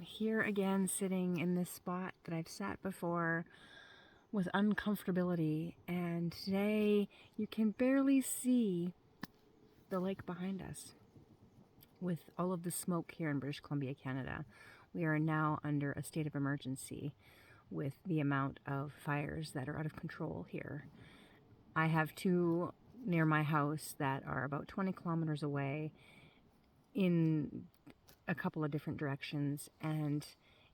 here again, sitting in this spot that I've sat before with uncomfortability, and today you can barely see the lake behind us with all of the smoke here in British Columbia, Canada. We are now under a state of emergency with the amount of fires that are out of control here. I have two near my house that are about 20 kilometers away in a couple of different directions, and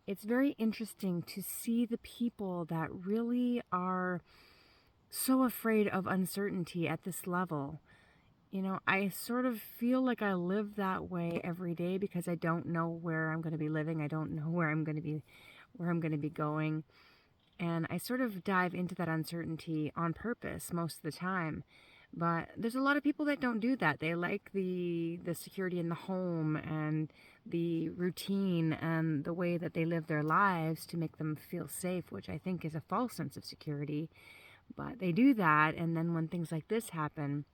it's very interesting to see the people that really are so afraid of uncertainty at this level. You know, I sort of feel like I live that way every day because I don't know where I'm going to be living. I don't know where I'm going to be going. And I sort of dive into that uncertainty on purpose most of the time. But there's a lot of people that don't do that. They like the security in the home and the routine and the way that they live their lives to make them feel safe, which I think is a false sense of security. But they do that, and then when things like this happen,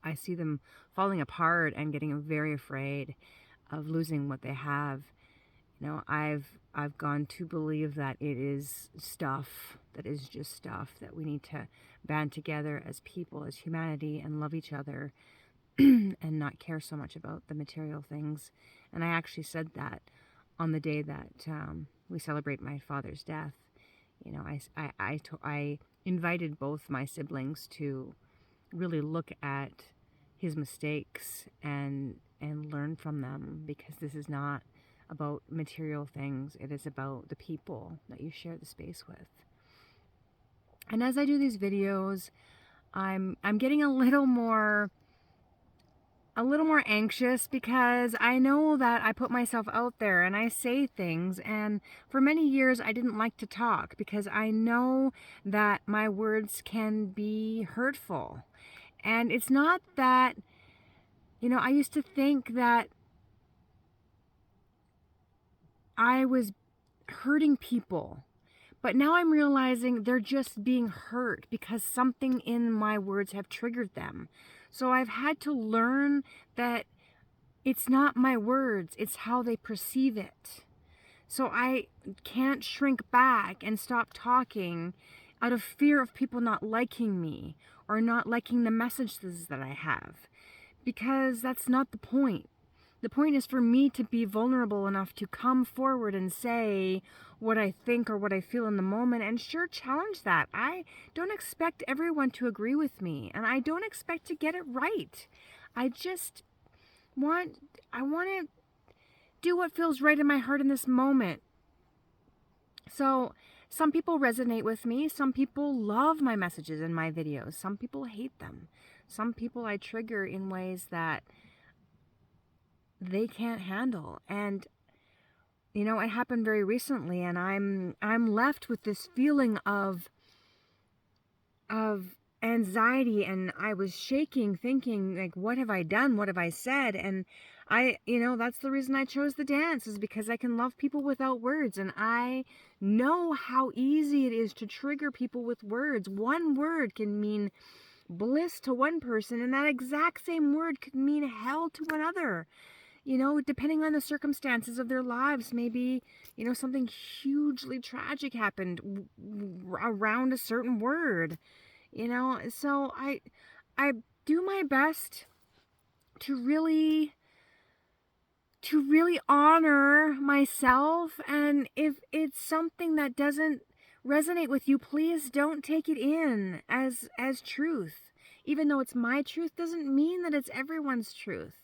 I see them falling apart and getting very afraid of losing what they have. You know, I've gone to believe that it is stuff, that is just stuff, that we need to band together as people, as humanity, and love each other and not care so much about the material things. And I actually said that on the day that we celebrate my father's death. You know, I invited both my siblings to really look at his mistakes and learn from them, because this is not about material things. It is about the people that you share the space with. And as I do these videos, I'm getting a little more anxious, because I know that I put myself out there and I say things, and for many years I didn't like to talk because I know that my words can be hurtful. And it's not that, you know, I used to think that I was hurting people, but now I'm realizing they're just being hurt because something in my words have triggered them. So I've had to learn that it's not my words, it's how they perceive it. So I can't shrink back and stop talking out of fear of people not liking me or not liking the messages that I have, because that's not the point. The point is for me to be vulnerable enough to come forward and say what I think or what I feel in the moment, and sure, challenge that. I don't expect everyone to agree with me, and I don't expect to get it right. I want to do what feels right in my heart in this moment. So some people resonate with me. Some people love my messages and my videos. Some people hate them. Some people I trigger in ways that they can't handle. And you know, it happened very recently, and I'm left with this feeling of anxiety, and I was shaking, thinking, like, what have I done? What have I said? And you know, that's the reason I chose the dance, is because I can love people without words, and I know how easy it is to trigger people with words. One word can mean bliss to one person, and that exact same word could mean hell to another. You know, depending on the circumstances of their lives, maybe, you know, something hugely tragic happened around a certain word, you know. So I do my best to really honor myself, and if it's something that doesn't resonate with you, please don't take it in as truth. Even though it's my truth doesn't mean that it's everyone's truth.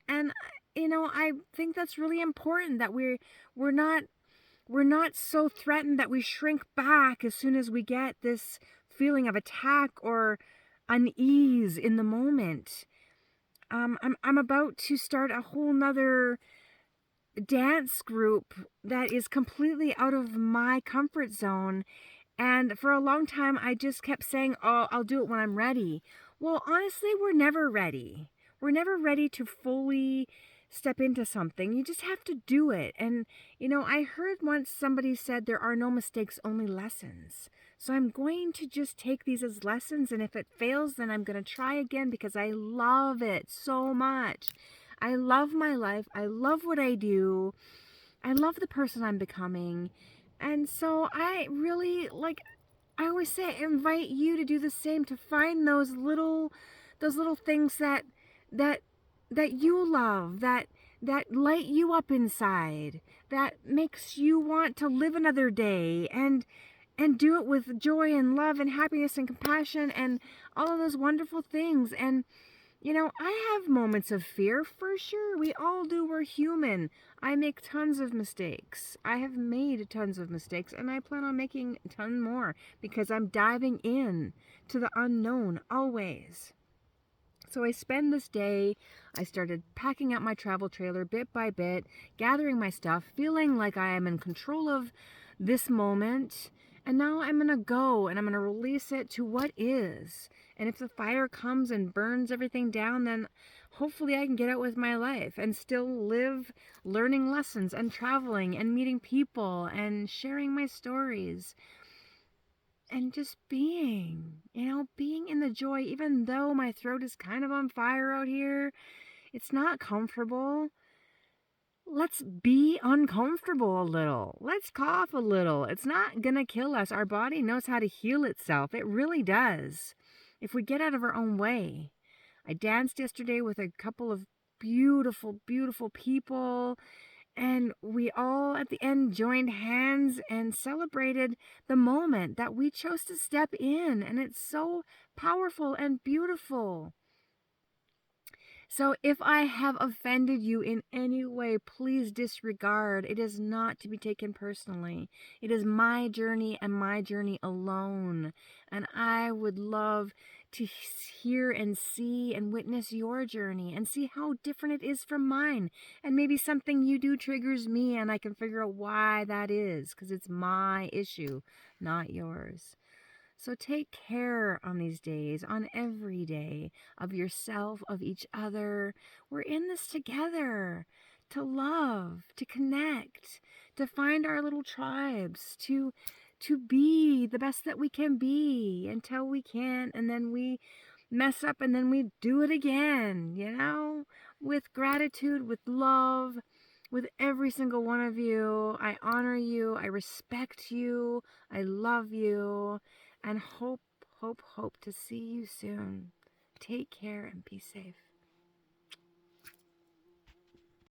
And you know, I think that's really important, that we're not so threatened that we shrink back as soon as we get this feeling of attack or unease in the moment. I'm about to start a whole nother dance group that is completely out of my comfort zone. And for a long time, I just kept saying, oh, I'll do it when I'm ready. Well, honestly, we're never ready. We're never ready to fully step into something. You just have to do it. And, you know, I heard once somebody said there are no mistakes, only lessons. So I'm going to just take these as lessons. And if it fails, then I'm going to try again, because I love it so much. I love my life. I love what I do. I love the person I'm becoming. And so I really, like, I always say, I invite you to do the same, to find those little things that that you love, that light you up inside, that makes you want to live another day and do it with joy and love and happiness and compassion and all of those wonderful things. And you know, I have moments of fear for sure. We all do. We're human. I make tons of mistakes. I have made tons of mistakes, and I plan on making a ton more because I'm diving in to the unknown always. So I spend this day, I started packing up my travel trailer bit by bit, gathering my stuff, feeling like I am in control of this moment. And now I'm going to go and I'm going to release it to what is. And if the fire comes and burns everything down, then hopefully I can get out with my life and still live learning lessons and traveling and meeting people and sharing my stories. And just being, being in the joy, even though my throat is kind of on fire out here. It's not comfortable. Let's be uncomfortable a little. Let's cough a little. It's not going to kill us. Our body knows how to heal itself. It really does. If we get out of our own way. I danced yesterday with a couple of beautiful, beautiful people. And we all at the end joined hands and celebrated the moment that we chose to step in. And it's so powerful and beautiful. So if I have offended you in any way, please disregard. It is not to be taken personally. It is my journey and my journey alone. And I would love to hear and see and witness your journey and see how different it is from mine. And maybe something you do triggers me and I can figure out why that is, because it's my issue, not yours. So take care on these days, on every day, of yourself, of each other. We're in this together, to love, to connect, to find our little tribes, to be the best that we can be until we can't, and then we mess up and then we do it again, with gratitude, with love, with every single one of you. I honor you, I respect you, I love you, and hope to see you soon. Take care and be safe.